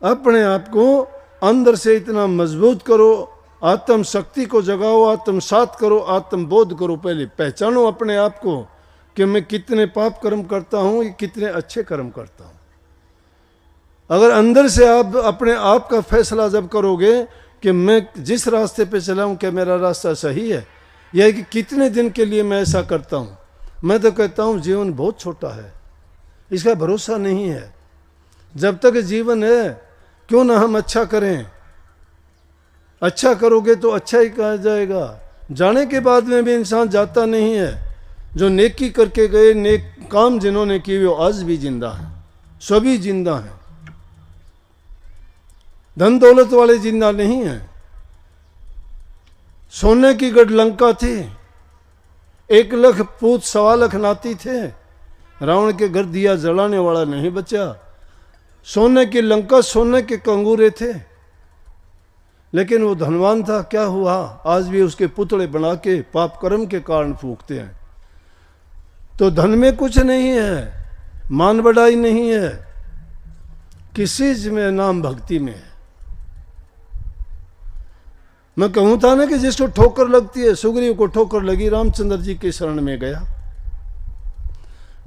अपने आप को अंदर से इतना मजबूत करो, आत्म शक्ति को जगाओ, आत्मसात करो, आत्मबोध करो। पहले पहचानो अपने आप को कि मैं कितने पाप कर्म करता हूँ, कितने अच्छे कर्म करता हूँ। अगर अंदर से आप अपने आप का फैसला जब करोगे कि मैं जिस रास्ते पे चला हूँ क्या मेरा रास्ता सही है, या कि कितने दिन के लिए मैं ऐसा करता हूँ। मैं तो कहता हूँ जीवन बहुत छोटा है, इसका भरोसा नहीं है। जब तक जीवन है क्यों ना हम अच्छा करें। अच्छा करोगे तो अच्छा ही कहा जाएगा। जाने के बाद में भी इंसान जाता नहीं है। जो नेकी करके गए, नेक काम जिन्होंने किए वो आज भी जिंदा हैं, सभी जिंदा हैं। धन दौलत वाले जिंदा नहीं हैं। सोने की गढ़ लंका थी, 1 लाख पूत 1.25 लाख नाती थे, रावण के घर दिया जलाने वाला नहीं बचा। सोने की लंका, सोने के कंगूरे थे, लेकिन वो धनवान था। क्या हुआ? आज भी उसके पुतले बना के पाप कर्म के कारण फूंकते हैं। तो धन में कुछ नहीं है, मान बढ़ाई नहीं है, किसी चीज में नाम भक्ति में है। मैं कहूं था ना कि जिसको ठोकर लगती है, सुग्रीव को ठोकर लगी, रामचंद्र जी के शरण में गया।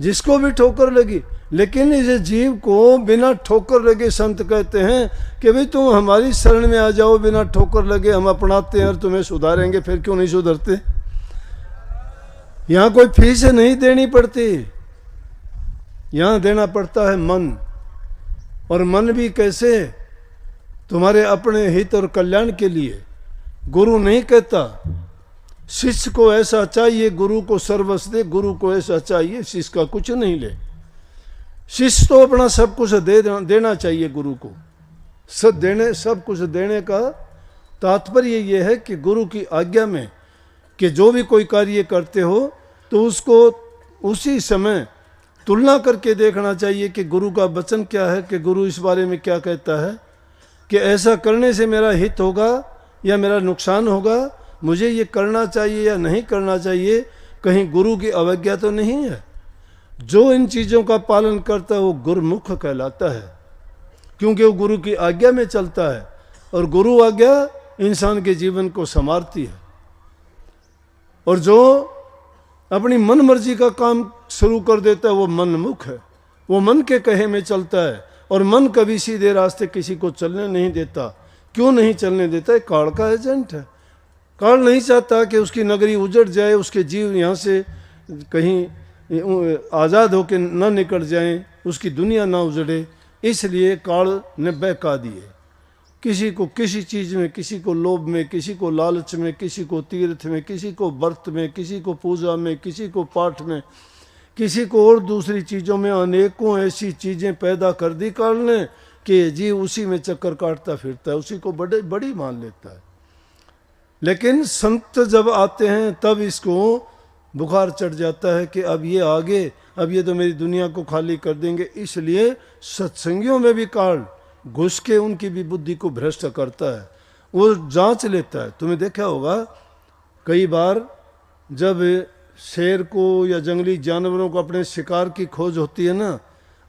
जिसको भी ठोकर लगी, लेकिन इस जीव को बिना ठोकर लगे संत कहते हैं कि भाई तुम हमारी शरण में आ जाओ, बिना ठोकर लगे हम अपनाते हैं और तुम्हें सुधारेंगे। फिर क्यों नहीं सुधरते? यहां कोई फीस नहीं देनी पड़ती, यहां देना पड़ता है मन। और मन भी कैसे? तुम्हारे अपने हित और कल्याण के लिए। गुरु नहीं कहता शिष्य को ऐसा चाहिए, गुरु को सर्वस्व दे, गुरु को ऐसा चाहिए, शिष्य का कुछ नहीं ले। शिष्य तो अपना सब कुछ देना चाहिए गुरु को। सब कुछ देने का तात्पर्य ये है कि गुरु की आज्ञा में कि जो भी कोई कार्य करते हो तो उसको उसी समय तुलना करके देखना चाहिए कि गुरु का वचन क्या है, कि गुरु इस बारे में क्या कहता है, कि ऐसा करने से मेरा हित होगा या मेरा नुकसान होगा, मुझे ये करना चाहिए या नहीं करना चाहिए, कहीं गुरु की अवज्ञा तो नहीं है। जो इन चीज़ों का पालन करता है वो गुरुमुख कहलाता है, क्योंकि वो गुरु की आज्ञा में चलता है। और गुरु आज्ञा इंसान के जीवन को संवारती है। और जो अपनी मन मर्जी का काम शुरू कर देता है वो मनमुख है, वो मन के कहे में चलता है। और मन कभी सीधे रास्ते किसी को चलने नहीं देता। क्यों नहीं चलने देता है? काल का एजेंट है। काल नहीं चाहता कि उसकी नगरी उजड़ जाए, उसके जीव यहाँ से कहीं आज़ाद होकर न निकल जाएं, उसकी दुनिया ना उजड़े। इसलिए काल ने बहका दिए। किसी को किसी चीज़ में, किसी को लोभ में, किसी को लालच में, किसी को तीर्थ में, किसी को व्रत में, किसी को पूजा में, किसी को पाठ में, किसी को और दूसरी चीज़ों में, अनेकों ऐसी चीज़ें पैदा कर दी काल ने कि जीव उसी में चक्कर काटता फिरता है, उसी को बड़ी मान लेता है। लेकिन संत जब आते हैं तब इसको बुखार चढ़ जाता है कि अब ये आगे, अब ये तो मेरी दुनिया को खाली कर देंगे। इसलिए सत्संगियों में भी काल घुस के उनकी भी बुद्धि को भ्रष्ट करता है, वो जांच लेता है। तुमने देखा होगा कई बार जब शेर को या जंगली जानवरों को अपने शिकार की खोज होती है ना,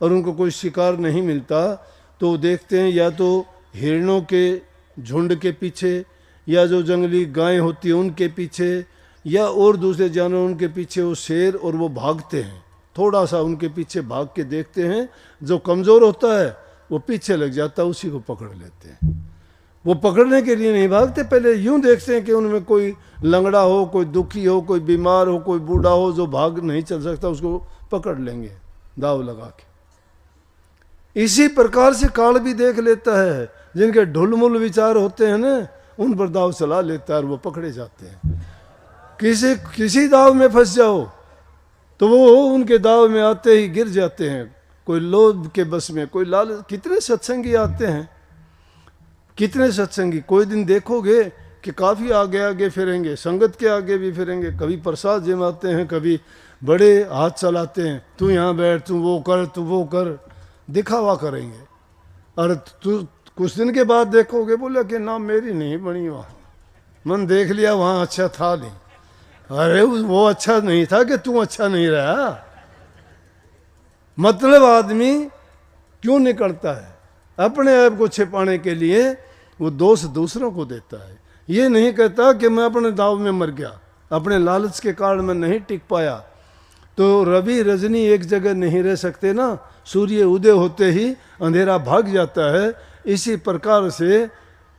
और उनको कोई शिकार नहीं मिलता, तो देखते हैं या तो हिरणों के झुंड के पीछे, या जो जंगली गायें होती हैं उनके पीछे, या और दूसरे जानवर उनके पीछे वो शेर, और वो भागते हैं। थोड़ा सा उनके पीछे भाग के देखते हैं, जो कमज़ोर होता है वो पीछे लग जाता है, उसी को पकड़ लेते हैं। वो पकड़ने के लिए नहीं भागते, पहले यूं देखते हैं कि उनमें कोई लंगड़ा हो, कोई दुखी हो, कोई बीमार हो, कोई बूढ़ा हो जो भाग नहीं चल सकता, उसको पकड़ लेंगे दाव लगा के। इसी प्रकार से काल भी देख लेता है। जिनके ढुलमुल विचार होते हैं ना, उन पर दाव चला लेता है और वो पकड़े जाते हैं। किसी दाव में फंस जाओ तो वो उनके दाव में आते ही गिर जाते हैं। कोई लोभ के बस में, कोई लालच। कितने सत्संगी आते हैं, कितने सत्संगी। कोई दिन देखोगे कि काफ़ी आगे आगे फिरेंगे, संगत के आगे भी फिरेंगे, कभी प्रसाद जमाते हैं, कभी बड़े हाथ चलाते हैं, तू यहाँ बैठ, तू वो कर, तू वो कर, दिखावा करेंगे। और तू कुछ दिन के बाद देखोगे बोला कि ना मेरी नहीं बनी, वहाँ मन देख लिया वहाँ अच्छा था नहीं। अरे वो अच्छा नहीं था कि तू अच्छा नहीं रहा। मतलब आदमी क्यों निकलता है? अपने आप को छिपाने के लिए वो दोष दूसरों को देता है। ये नहीं कहता कि मैं अपने दाव में मर गया, अपने लालच के कारण मैं नहीं टिक पाया। तो रवि रजनी एक जगह नहीं रह सकते ना, सूर्य उदय होते ही अंधेरा भाग जाता है। इसी प्रकार से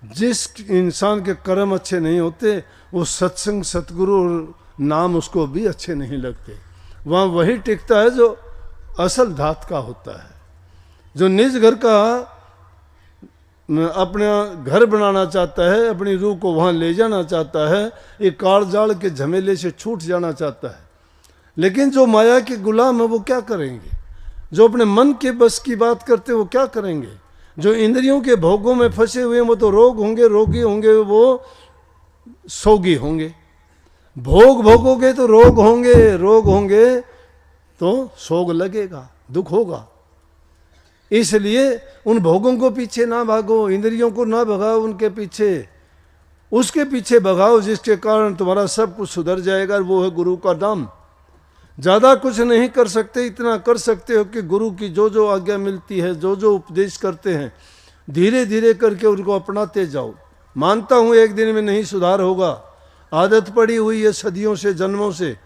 जिस इंसान के कर्म अच्छे नहीं होते वो सत्संग सतगुरु और नाम उसको भी अच्छे नहीं लगते। वहाँ वही टिकता है जो असल धात का होता है, जो निज घर का अपना घर बनाना चाहता है, अपनी रूह को वहाँ ले जाना चाहता है, एक कालजाल के झमेले से छूट जाना चाहता है। लेकिन जो माया के गुलाम है वो क्या करेंगे? जो अपने मन के बस की बात करते हैं वो क्या करेंगे? जो इंद्रियों के भोगों में फंसे हुए हैं वो तो रोग होंगे, रोगी होंगे, वो सोगी होंगे। भोग भोगोगे तो रोग होंगे, रोग होंगे तो सोग लगेगा, दुख होगा। इसलिए उन भोगों को पीछे ना भागो, इंद्रियों को ना भगाओ उनके पीछे, उसके पीछे भगाओ जिसके कारण तुम्हारा सब कुछ सुधर जाएगा। वो है गुरु का नाम। ज़्यादा कुछ नहीं कर सकते, इतना कर सकते हो कि गुरु की जो जो आज्ञा मिलती है, जो जो उपदेश करते हैं, धीरे धीरे करके उनको अपनाते जाओ। मानता हूँ एक दिन में नहीं सुधार होगा, आदत पड़ी हुई है सदियों से, जन्मों से,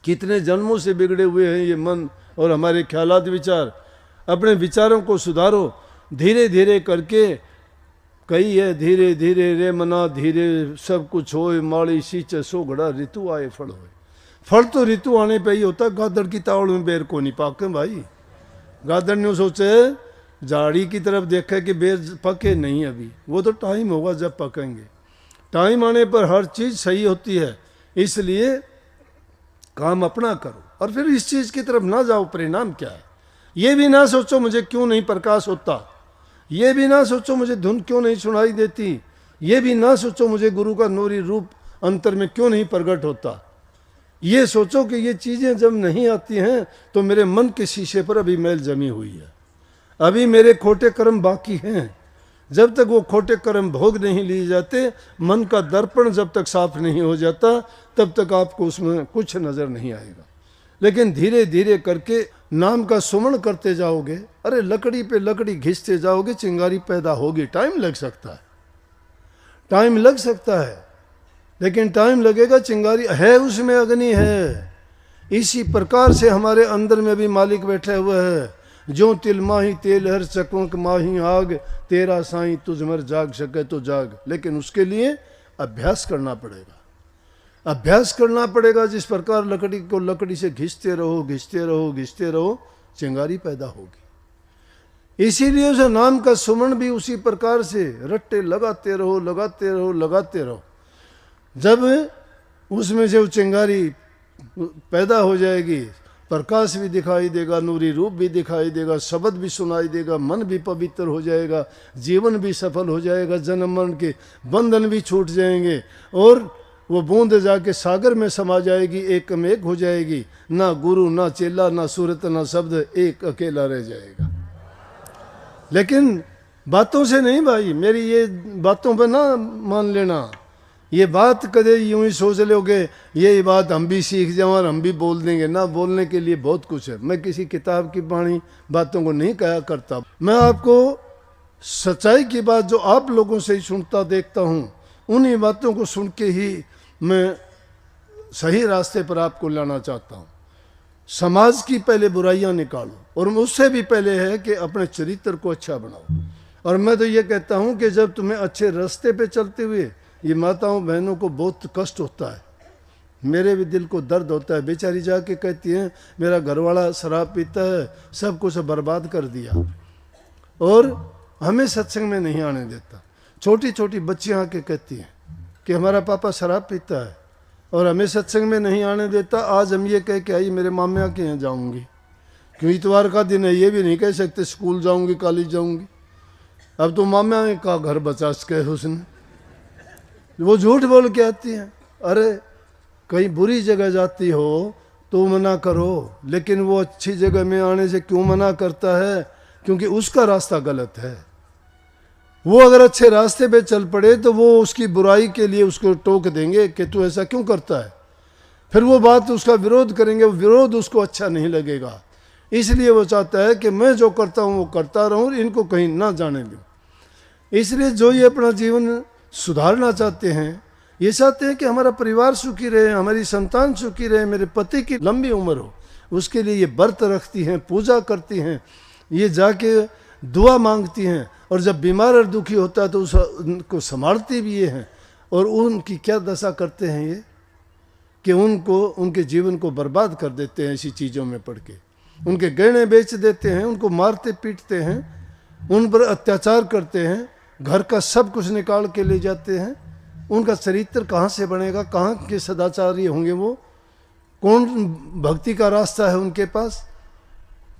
कितने जन्मों से बिगड़े हुए हैं ये मन और हमारे ख्यालात विचार। अपने विचारों को सुधारो धीरे धीरे करके। कही है धीरे धीरे रे मना धीरे सब कुछ होए, माड़ी सींचे सो घड़ा ऋतु आए फल होए। फल तो ऋतु आने पे ही होता है। गादड़ की तावड़ में बेर को नहीं पाके भाई। गादड़ ने सोचे झाड़ी की तरफ देखा कि बेर पके नहीं अभी, वो तो टाइम होगा जब पकेंगे। टाइम आने पर हर चीज़ सही होती है। इसलिए काम अपना करो और फिर इस चीज़ की तरफ ना जाओ। परिणाम क्या है ये भी ना सोचो मुझे क्यों नहीं प्रकाश होता, ये भी ना सोचो मुझे धुन क्यों नहीं सुनाई देती, ये भी ना सोचो मुझे गुरु का नूरी रूप अंतर में क्यों नहीं प्रकट होता। ये सोचो कि ये चीज़ें जब नहीं आती हैं तो मेरे मन के शीशे पर अभी मैल जमी हुई है, अभी मेरे खोटे कर्म बाकी हैं। जब तक वो खोटे कर्म भोग नहीं लिए जाते, मन का दर्पण जब तक साफ नहीं हो जाता, तब तक आपको उसमें कुछ नज़र नहीं आएगा। लेकिन धीरे धीरे करके नाम का सुमन करते जाओगे, अरे लकड़ी पे लकड़ी घिसते जाओगे, चिंगारी पैदा होगी। टाइम लग सकता है, टाइम लग सकता है, लेकिन टाइम लगेगा। चिंगारी है, उसमें अग्नि है। इसी प्रकार से हमारे अंदर में भी मालिक बैठे हुए है। जो तिल माही तेल हर चकवक माही आग, तेरा साईं तुझ मर जाग सके तो जाग। लेकिन उसके लिए अभ्यास करना पड़ेगा, अभ्यास करना पड़ेगा। जिस प्रकार लकड़ी को लकड़ी से घिसते रहो, घिसते रहो, घिसते रहो, चिंगारी पैदा होगी। इसीलिए उस नाम का सुमन भी उसी प्रकार से रट्टे लगाते रहो, लगाते रहो, लगाते रहो। जब उसमें से वो चिंगारी पैदा हो जाएगी, प्रकाश भी दिखाई देगा, नूरी रूप भी दिखाई देगा, शब्द भी सुनाई देगा, मन भी पवित्र हो जाएगा, जीवन भी सफल हो जाएगा, जन्म मरण के बंधन भी छूट जाएंगे और वो बूंद जाके सागर में समा जाएगी, एक में एक हो जाएगी। ना गुरु, ना चेला, ना सूरत, ना शब्द, एक अकेला रह जाएगा। लेकिन बातों से नहीं भाई, मेरी ये बातों पर ना मान लेना। ये बात कदे यूं ही सोच लोगे ये बात हम भी सीख जाओ और हम भी बोल देंगे ना। बोलने के लिए बहुत कुछ है। मैं किसी किताब की बाणी बातों को नहीं कहा करता। मैं आपको सच्चाई की बात जो आप लोगों से ही सुनता देखता हूँ, उन्हीं बातों को सुन के ही मैं सही रास्ते पर आपको लाना चाहता हूँ। समाज की पहले बुराइयां निकालो और उससे भी पहले है कि अपने चरित्र को अच्छा बनाओ। और मैं तो ये कहता हूँ कि जब तुम्हें अच्छे रास्ते पे चलते हुए ये माताओं बहनों को बहुत कष्ट होता है, मेरे भी दिल को दर्द होता है। बेचारी जाके कहती हैं मेरा घरवाला शराब पीता है, सब कुछ बर्बाद कर दिया और हमें सत्संग में नहीं आने देता। छोटी छोटी बच्चियाँ आके कहती हैं कि हमारा पापा शराब पीता है और हमें सत्संग में नहीं आने देता। आज हम ये कह के आई मेरे माम्या के यहाँ जाऊँगी, क्यों इतवार का दिन है, ये भी नहीं कह सकते स्कूल जाऊँगी, कॉलेज जाऊँगी। अब तो माम्या का घर बचा के उसने, वो झूठ बोल के आती हैं। अरे कहीं बुरी जगह जाती हो तो मना करो, लेकिन वो अच्छी जगह में आने से क्यों मना करता है? क्योंकि उसका रास्ता गलत है। वो अगर अच्छे रास्ते पे चल पड़े तो वो उसकी बुराई के लिए उसको टोक देंगे कि तू ऐसा क्यों करता है। फिर वो बात उसका विरोध करेंगे, वो विरोध उसको अच्छा नहीं लगेगा। इसलिए वो चाहता है कि मैं जो करता हूँ वो करता रहूँ, इनको कहीं ना जाने दूँ। इसलिए जो ये अपना जीवन सुधारना चाहते हैं, ये चाहते हैं कि हमारा परिवार सुखी रहे, हमारी संतान सुखी रहे, मेरे पति की लंबी उम्र हो, उसके लिए ये व्रत रखती हैं, पूजा करती हैं, ये जाके दुआ मांगती हैं, और जब बीमार और दुखी होता है तो उनको संभालती भी ये हैं। और उनकी क्या दशा करते हैं ये कि उनके जीवन को बर्बाद कर देते हैं ऐसी चीज़ों में पड़ के। उनके गहने बेच देते हैं, उनको मारते पीटते हैं, उन पर अत्याचार करते हैं, घर का सब कुछ निकाल के ले जाते हैं। उनका चरित्र कहाँ से बनेगा, कहाँ के सदाचारी होंगे वो, कौन भक्ति का रास्ता है उनके पास।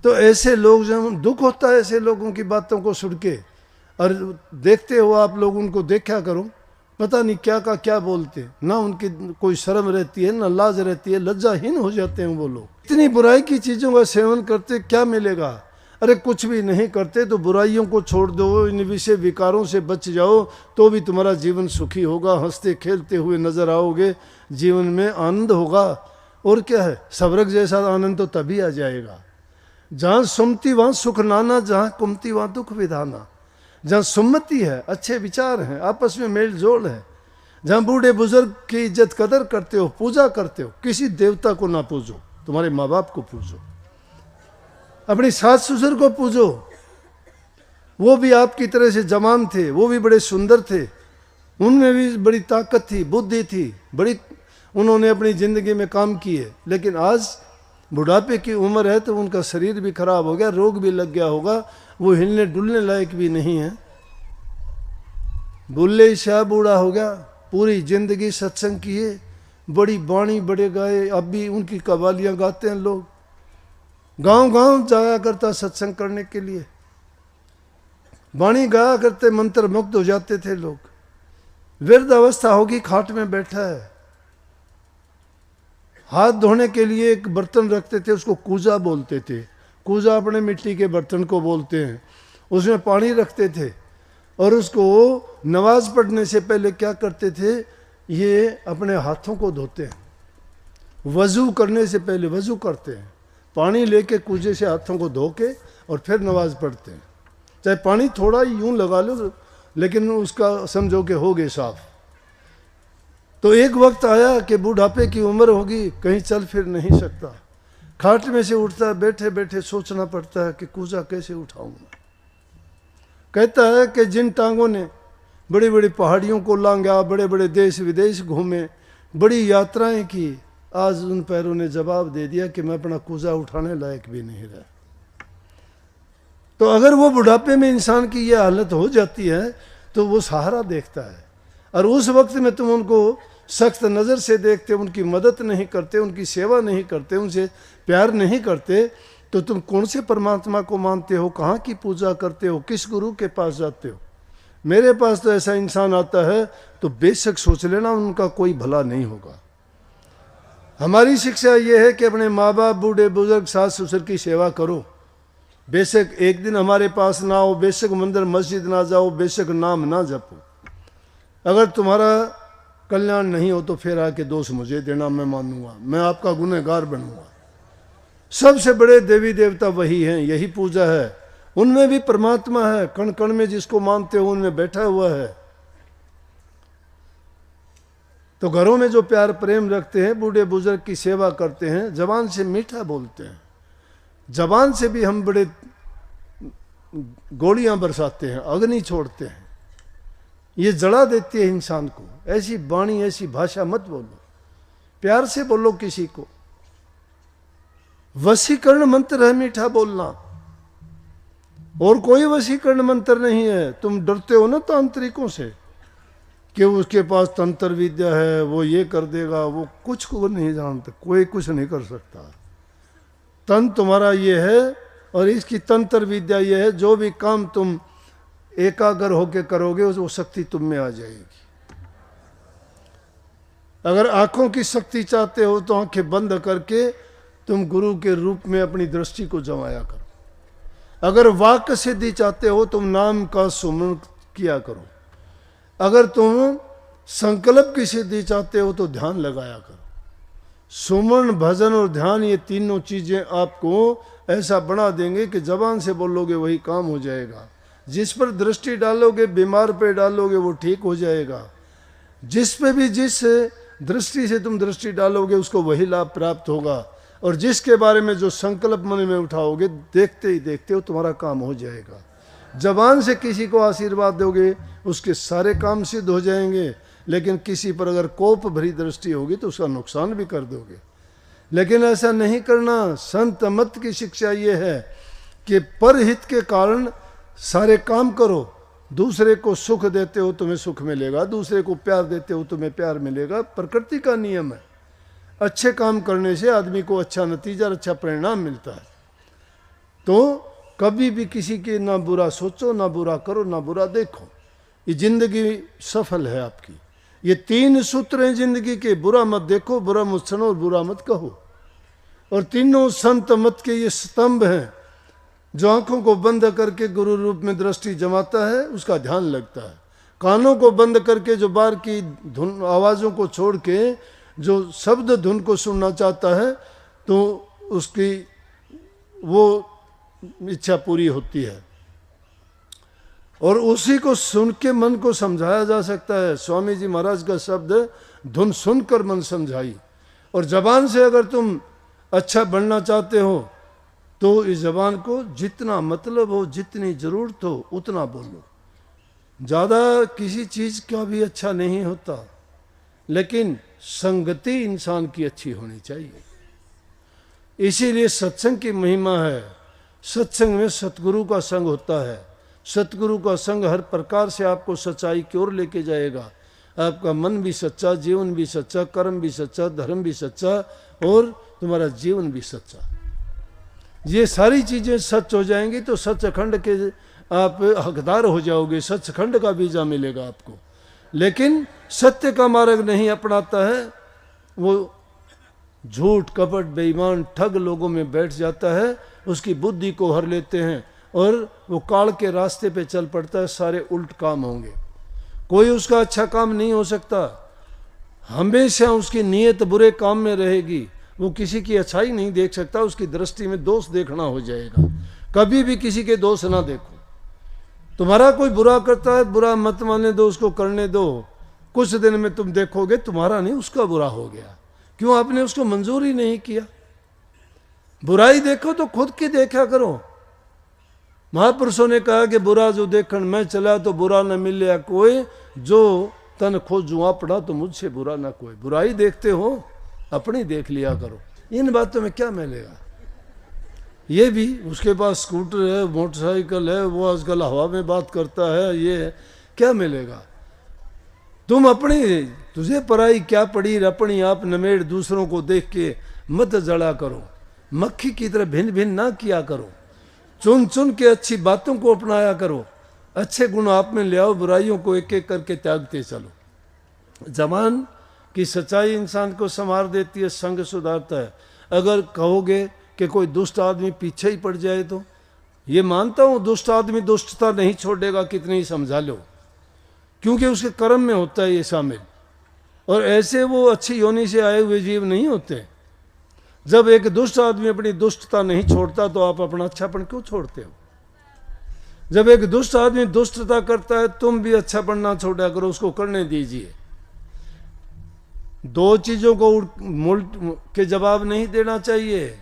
तो ऐसे लोग, जब दुख होता है ऐसे लोगों की बातों को सुन के, और देखते हो आप लोग, उनको देखा करो, पता नहीं क्या का क्या बोलते, ना उनकी कोई शर्म रहती है ना लाज रहती है, लज्जाहीन हो जाते हैं वो लोग। इतनी बुराई की चीज़ों का सेवन करते क्या मिलेगा? अरे कुछ भी नहीं करते तो बुराइयों को छोड़ दो, इन विषय विकारों से बच जाओ, तो भी तुम्हारा जीवन सुखी होगा, हंसते खेलते हुए नजर आओगे, जीवन में आनंद होगा। और क्या है, स्वर्ग जैसा आनंद तो तभी आ जाएगा। जहाँ सुमति वहाँ सुख नाना, जहाँ कुमति वहाँ दुख विधाना। जहाँ सुमति है, अच्छे विचार हैं, आपस में मेल जोल है, जहाँ बूढ़े बुजुर्ग की इज्जत कदर करते हो, पूजा करते हो, किसी देवता को ना पूजो, तुम्हारे माँ बाप को पूजो, अपनी सास ससुर को पूजो। वो भी आपकी तरह से जवान थे, वो भी बड़े सुंदर थे, उनमें भी बड़ी ताकत थी, बुद्धि थी, बड़ी उन्होंने अपनी जिंदगी में काम किए। लेकिन आज बुढ़ापे की उम्र है तो उनका शरीर भी खराब हो गया, रोग भी लग गया होगा, वो हिलने डुलने लायक भी नहीं है। बुल्ले शाह बूढ़ा हो गया, पूरी जिंदगी सत्संग किए, बड़ी बाणी बड़े गाए, अब भी उनकी कव्वालियाँ गाते हैं लोग, गांव गांव जाया करता सत्संग करने के लिए, बाणी गाया करते, मंत्र मुग्ध हो जाते थे लोग। वृद्ध अवस्था होगी, खाट में बैठा है, हाथ धोने के लिए एक बर्तन रखते थे, उसको कूजा बोलते थे। कूजा अपने मिट्टी के बर्तन को बोलते हैं। उसमें पानी रखते थे और उसको नमाज पढ़ने से पहले क्या करते थे, ये अपने हाथों को धोते हैं। वज़ू करने से पहले वज़ू करते हैं, पानी लेके कूजे से हाथों को धो के और फिर नमाज पढ़ते हैं। चाहे पानी थोड़ा ही यूं लगा लो, लेकिन उसका समझो कि हो गए साफ। तो एक वक्त आया कि बुढ़ापे की उम्र होगी, कहीं चल फिर नहीं सकता, खाट में से उठता है, बैठे बैठे सोचना पड़ता है कि कूजा कैसे उठाऊंगा। कहता है कि जिन टांगों ने बड़ी बड़ी पहाड़ियों को लांघा, बड़े बड़े देश विदेश घूमे, बड़ी यात्राएं की, आज उन पैरों ने जवाब दे दिया कि मैं अपना कूजा उठाने लायक भी नहीं रहा। तो अगर वो बुढ़ापे में इंसान की ये हालत हो जाती है तो वो सहारा देखता है, और उस वक्त में तुम उनको सख्त नज़र से देखते, उनकी मदद नहीं करते, उनकी सेवा नहीं करते, उनसे प्यार नहीं करते, तो तुम कौन से परमात्मा को मानते हो, कहाँ की पूजा करते हो, किस गुरु के पास जाते हो? मेरे पास तो ऐसा इंसान आता है तो बेशक सोच लेना उनका कोई भला नहीं होगा। हमारी शिक्षा ये है कि अपने माँ बाप, बूढ़े बुजुर्ग, सास ससुर की सेवा करो। बेशक एक दिन हमारे पास ना हो, बेशक मंदिर मस्जिद ना जाओ, बेशक नाम ना जपो, अगर तुम्हारा कल्याण नहीं हो तो फिर आके दोष मुझे देना, मैं मानूंगा, मैं आपका गुनहगार बनूंगा। सबसे बड़े देवी देवता वही हैं, यही पूजा है, उनमें भी परमात्मा है, कण कण में जिसको मानते हो उनमें बैठा हुआ है। तो घरों में जो प्यार प्रेम रखते हैं, बूढ़े बुजुर्ग की सेवा करते हैं, जबान से मीठा बोलते हैं, जबान से भी हम बड़े गोलियां बरसाते हैं, अग्नि छोड़ते हैं, ये जला देती है इंसान को। ऐसी वाणी, ऐसी भाषा मत बोलो, प्यार से बोलो किसी को। वशीकरण मंत्र है मीठा बोलना, और कोई वशीकरण मंत्र नहीं है। तुम डरते हो ना तांत्रिकों से कि उसके पास तंत्र विद्या है, वो ये कर देगा, वो कुछ को नहीं जानता, कोई कुछ नहीं कर सकता। तन तुम्हारा ये है और इसकी तंत्र विद्या ये है, जो भी काम तुम एकाग्र होके करोगे वो शक्ति तुम में आ जाएगी। अगर आंखों की शक्ति चाहते हो तो आंखें बंद करके तुम गुरु के रूप में अपनी दृष्टि को जमाया करो। अगर वाक्य सिद्धि चाहते हो तुम नाम का सुमरण किया करो। अगर तुम संकल्प की सिद्धि चाहते हो तो ध्यान लगाया करो। सुमरण, भजन और ध्यान, ये तीनों चीजें आपको ऐसा बना देंगे कि जबान से बोलोगे वही काम हो जाएगा। जिस पर दृष्टि डालोगे, बीमार पे डालोगे, वो ठीक हो जाएगा। जिस पे भी जिस दृष्टि से तुम दृष्टि डालोगे उसको वही लाभ प्राप्त होगा। और जिसके बारे में जो संकल्प मन में उठाओगे, देखते ही देखते वो तुम्हारा काम हो जाएगा। जबान से किसी को आशीर्वाद दोगे, उसके सारे काम सिद्ध हो जाएंगे। लेकिन किसी पर अगर कोप भरी दृष्टि होगी तो उसका नुकसान भी कर दोगे। लेकिन ऐसा नहीं करना। संत मत की शिक्षा ये है कि परहित के कारण सारे काम करो। दूसरे को सुख देते हो तुम्हें सुख मिलेगा, दूसरे को प्यार देते हो तुम्हें प्यार मिलेगा। प्रकृति का नियम है। अच्छे काम करने से आदमी को अच्छा नतीजा, अच्छा परिणाम मिलता है। तो कभी भी किसी के ना बुरा सोचो, ना बुरा करो, ना बुरा देखो। ये जिंदगी सफल है आपकी। ये 3 सूत्र हैं जिंदगी के। बुरा मत देखो, बुरा मत सुनो और बुरा मत कहो। और तीनों संत मत के ये स्तंभ हैं। जो आंखों को बंद करके गुरु रूप में दृष्टि जमाता है उसका ध्यान लगता है। कानों को बंद करके जो बाहर की धुन आवाज़ों को छोड़ के जो शब्द धुन को सुनना चाहता है तो उसकी वो इच्छा पूरी होती है। और उसी को सुन के मन को समझाया जा सकता है। स्वामी जी महाराज का शब्द है, धुन सुनकर मन समझाई। और जबान से अगर तुम अच्छा बनना चाहते हो तो इस जबान को जितना मतलब हो, जितनी जरूरत हो उतना बोलो। ज़्यादा किसी चीज़ का भी अच्छा नहीं होता, लेकिन संगति इंसान की अच्छी होनी चाहिए। इसीलिए सत्संग की महिमा है। सत्संग में सतगुरु का संग होता है। सतगुरु का संग हर प्रकार से आपको सच्चाई की ओर लेके जाएगा। आपका मन भी सच्चा, जीवन भी सच्चा, कर्म भी सच्चा, धर्म भी सच्चा और तुम्हारा जीवन भी सच्चा। ये सारी चीज़ें सच हो जाएंगी तो सचखंड के आप हकदार हो जाओगे। सचखंड का वीजा मिलेगा आपको। लेकिन सत्य का मार्ग नहीं अपनाता है, वो झूठ, कपट, बेईमान, ठग लोगों में बैठ जाता है। उसकी बुद्धि को हर लेते हैं और वो काल के रास्ते पे चल पड़ता है। सारे उल्ट काम होंगे। कोई उसका अच्छा काम नहीं हो सकता। हमेशा उसकी नीयत बुरे काम में रहेगी। वो किसी की अच्छाई नहीं देख सकता। उसकी दृष्टि में दोष देखना हो जाएगा। कभी भी किसी के दोष ना देखो। तुम्हारा कोई बुरा करता है, बुरा मत मानने दो, उसको करने दो। कुछ दिन में तुम देखोगे तुम्हारा नहीं उसका बुरा हो गया। क्यों? आपने उसको मंजूर ही नहीं किया। बुराई देखो तो खुद की देखा करो। महापुरुषों ने कहा कि बुरा जो देखण मैं चला तो बुरा न मिले कोई, जो तन खोजू अपना तो मुझसे बुरा ना कोई। बुराई देखते हो अपनी देख लिया करो। इन बातों में क्या मिलेगा? ये भी उसके पास स्कूटर है, मोटरसाइकिल है, वो आजकल हवा में बात करता है, ये क्या मिलेगा? तुम अपनी, तुझे पराई क्या पड़ी, अपनी आप नमेड़ दूसरों को देख के मत जड़ा करो। मक्खी की तरह भिन्न भिन्न ना किया करो। चुन चुन के अच्छी बातों को अपनाया करो। अच्छे गुण आप में ले आओ, बुराइयों को एक एक करके त्यागते चलो। जबान की सच्चाई इंसान को संवार देती है, संग सुधारता है। अगर कहोगे कि कोई दुष्ट आदमी पीछे ही पड़ जाए तो ये मानता हूँ दुष्ट आदमी दुष्टता नहीं छोड़ेगा, कितनी ही समझा लो, क्योंकि उसके कर्म में होता है ये शामिल। और ऐसे वो अच्छी योनि से आए हुए जीव नहीं होते। जब एक दुष्ट आदमी अपनी दुष्टता नहीं छोड़ता तो आप अपना अच्छापन क्यों छोड़ते हो? जब एक दुष्ट आदमी दुष्टता करता है, तुम भी अच्छापन ना छोड़ा करो, उसको करने दीजिए। दो चीजों को उल्ट के जवाब नहीं देना चाहिए।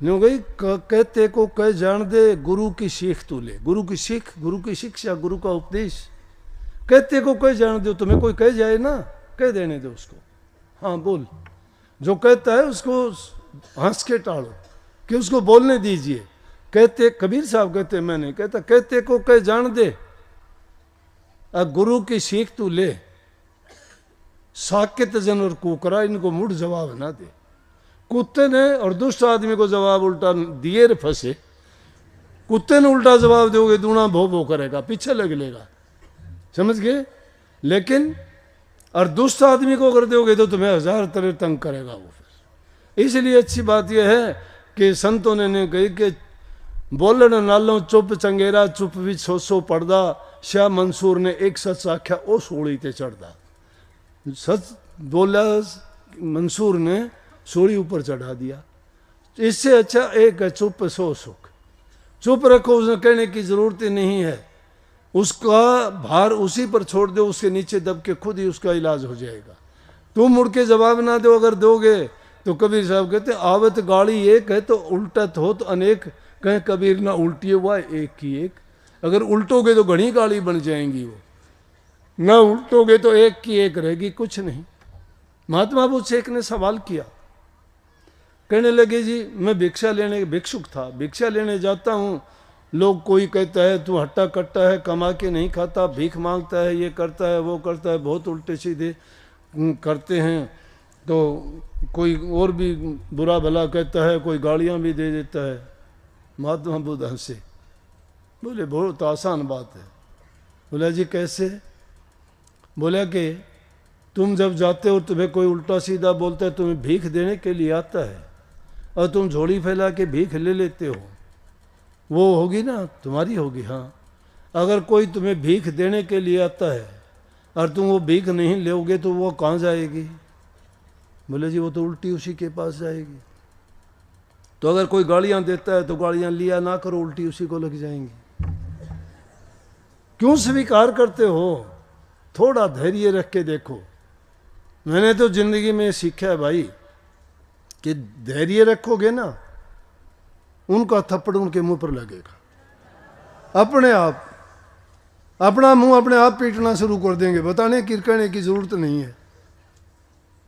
न्यू गई कहते को कह जान दे, गुरु की सीख तू ले। गुरु की सीख, गुरु की शिक्षा, गुरु का उपदेश। कहते को कह जान दो। तुम्हें कोई कह जाए ना, कह देने दो उसको। हाँ बोल, जो कहता है उसको हंस के टालो कि उसको बोलने दीजिए। कहते कबीर साहब कहते, मैं नहीं कहता, कहते को कह जान दे, गुरु की सीख तू ले। साकेत जन और कुकरा, इनको मुड़ जवाब ना दे। कुत्ते ने और दुष्ट आदमी को जवाब उल्टा दिए रे फंसे। कुत्ते ने उल्टा जवाब दोगे, दूना भो भो करेगा, पीछे लग लेगा, समझ गए? लेकिन और दुष्ट आदमी को कर दोगे तो तुम्हें 1000 तरह तंग करेगा वो। फिर इसलिए अच्छी बात यह है कि संतों ने कही कि बोलन नालों चुप चंगेरा, चुप भी सो पड़दा। शाह मंसूर ने एक सच आख्या ओ सोड़ी ते चढ़दा। सच बोला मंसूर ने, सोड़ी ऊपर चढ़ा दिया। इससे अच्छा एक है चुप सो सुख। चुप रखो, उसने कहने की जरूरत ही नहीं है, उसका भार उसी पर छोड़ दो, उसके नीचे दब के खुद ही उसका इलाज हो जाएगा। तुम मुड़ के जवाब ना दो, अगर दोगे तो कबीर साहब कहते आवत गाड़ी एक है तो उल्टत हो तो अनेक, कहें कबीर ना उल्टी हुआ एक की एक। अगर उल्टोगे तो घनी गाड़ी बन जाएंगी, वो ना उल्टोगे तो एक की एक रहेगी, कुछ नहीं। महात्मा बुद्ध से एक ने सवाल किया, कहने लगे जी मैं भिक्षा लेने, भिक्षुक था, भिक्षा लेने जाता हूँ, लोग कोई कहता है तू हट्टा कट्टा है, कमा के नहीं खाता, भीख मांगता है, ये करता है वो करता है, बहुत उल्टे सीधे करते हैं। तो कोई और भी बुरा भला कहता है, कोई गालियाँ भी दे देता है। महात्मा बुद्ध हंसे, बोले बहुत आसान बात है। बोला जी कैसे? बोला कि तुम जब जाते हो तुम्हें कोई उल्टा सीधा बोलता है, तुम्हें भीख देने के लिए आता है और तुम झोली फैला के भीख ले लेते हो, वो होगी ना तुम्हारी होगी। हाँ, अगर कोई तुम्हें भीख देने के लिए आता है और तुम वो भीख नहीं लोगे तो वो कहाँ जाएगी? बोले जी वो तो उल्टी उसी के पास जाएगी। तो अगर कोई गालियाँ देता है तो गालियाँ लिया ना करो, उल्टी उसी को लग जाएंगी। क्यों स्वीकार करते हो? थोड़ा धैर्य रख के देखो। मैंने तो जिंदगी में सीखा है भाई कि धैर्य रखोगे ना, उनका थप्पड़ उनके मुंह पर लगेगा अपने आप। अपना मुंह अपने आप पीटना शुरू कर देंगे, बताने की कहने की जरूरत नहीं है।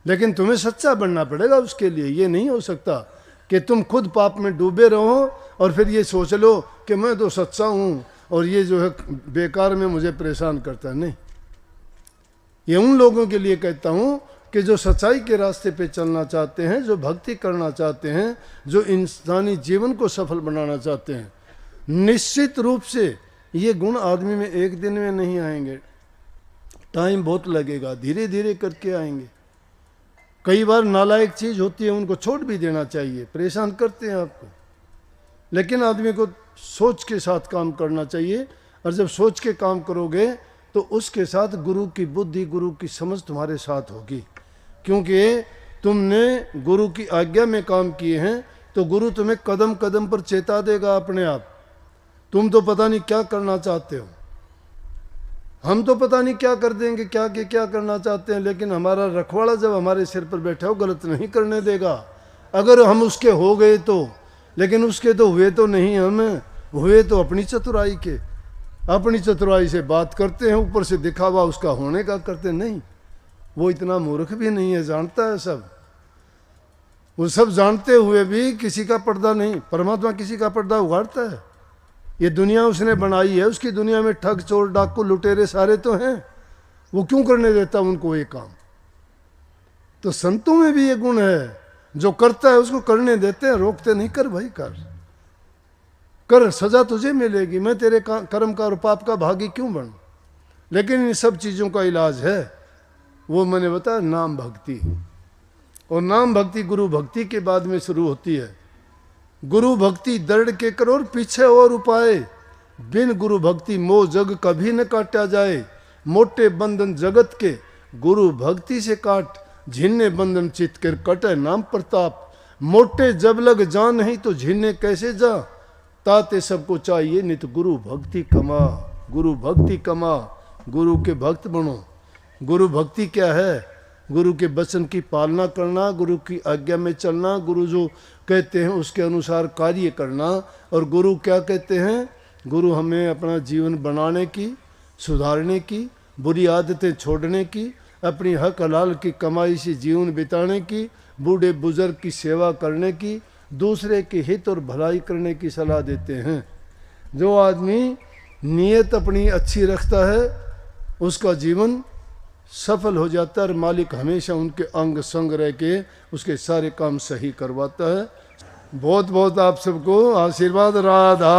लेकिन तुम्हें सच्चा बनना पड़ेगा उसके लिए। ये नहीं हो सकता कि तुम खुद पाप में डूबे रहो और फिर ये सोच लो कि मैं तो सच्चा हूँ और ये जो है बेकार में मुझे परेशान करता है। नहीं, ये उन लोगों के लिए कहता हूँ कि जो सच्चाई के रास्ते पे चलना चाहते हैं, जो भक्ति करना चाहते हैं, जो इंसानी जीवन को सफल बनाना चाहते हैं। निश्चित रूप से ये गुण आदमी में एक दिन में नहीं आएंगे, टाइम बहुत लगेगा, धीरे धीरे करके आएंगे। कई बार नालायक चीज़ होती है, उनको छोड़ भी देना चाहिए, परेशान करते हैं आपको, लेकिन आदमी को सोच के साथ काम करना चाहिए। और जब सोच के काम करोगे तो उसके साथ गुरु की बुद्धि, गुरु की समझ तुम्हारे साथ होगी, क्योंकि तुमने गुरु की आज्ञा में काम किए हैं तो गुरु तुम्हें कदम कदम पर चेता देगा अपने आप। तुम तो पता नहीं क्या करना चाहते हो, हम तो पता नहीं क्या कर देंगे, क्या करना चाहते हैं, लेकिन हमारा रखवाला जब हमारे सिर पर बैठा हो गलत नहीं करने देगा। अगर हम उसके हो गए तो, लेकिन उसके तो हुए तो नहीं, हम हुए तो अपनी चतुराई के, अपनी चतुराई से बात करते हैं, ऊपर से दिखावा उसका होने का करते नहीं। वो इतना मूर्ख भी नहीं है, जानता है सब। वो सब जानते हुए भी किसी का पर्दा नहीं। परमात्मा किसी का पर्दा उगाड़ता है? ये दुनिया उसने बनाई है, उसकी दुनिया में ठग चोर डाकू लुटेरे सारे तो हैं, वो क्यों करने देता उनको ये काम? तो संतों में भी ये गुण है, जो करता है उसको करने देते हैं, रोकते नहीं। कर भाई कर, सजा तुझे मिलेगी, मैं तेरे कर्म का और पाप का भागी क्यों बनूं? लेकिन इन सब चीज़ों का इलाज है, वो मैंने बताया नाम भक्ति। और नाम भक्ति गुरु भक्ति के बाद में शुरू होती है। गुरु भक्ति दृढ़ के करो और पीछे और उपाय, बिन गुरु भक्ति मोह जग कभी न काटा जाए। मोटे बंधन जगत के गुरु भक्ति से काट, झिन्ने बंधन चित कर कटे नाम प्रताप। मोटे जब लग जा नहीं तो झिन्ने कैसे जा, ताते सबको चाहिए नित गुरु भक्ति कमा। गुरु भक्ति कमा, गुरु के भक्त बनो। गुरु भक्ति क्या है? गुरु के वचन की पालना करना, गुरु की आज्ञा में चलना, गुरु जो कहते हैं उसके अनुसार कार्य करना। और गुरु क्या कहते हैं? गुरु हमें अपना जीवन बनाने की, सुधारने की, बुरी आदतें छोड़ने की, अपनी हक हलाल की कमाई से जीवन बिताने की, बूढ़े बुजुर्ग की सेवा करने की, दूसरे के हित और भलाई करने की सलाह देते हैं। जो आदमी नीयत अपनी अच्छी रखता है उसका जीवन सफल हो जाता है और मालिक हमेशा उनके अंग संग रह के उसके सारे काम सही करवाता है। बहुत बहुत आप सबको आशीर्वाद। राधा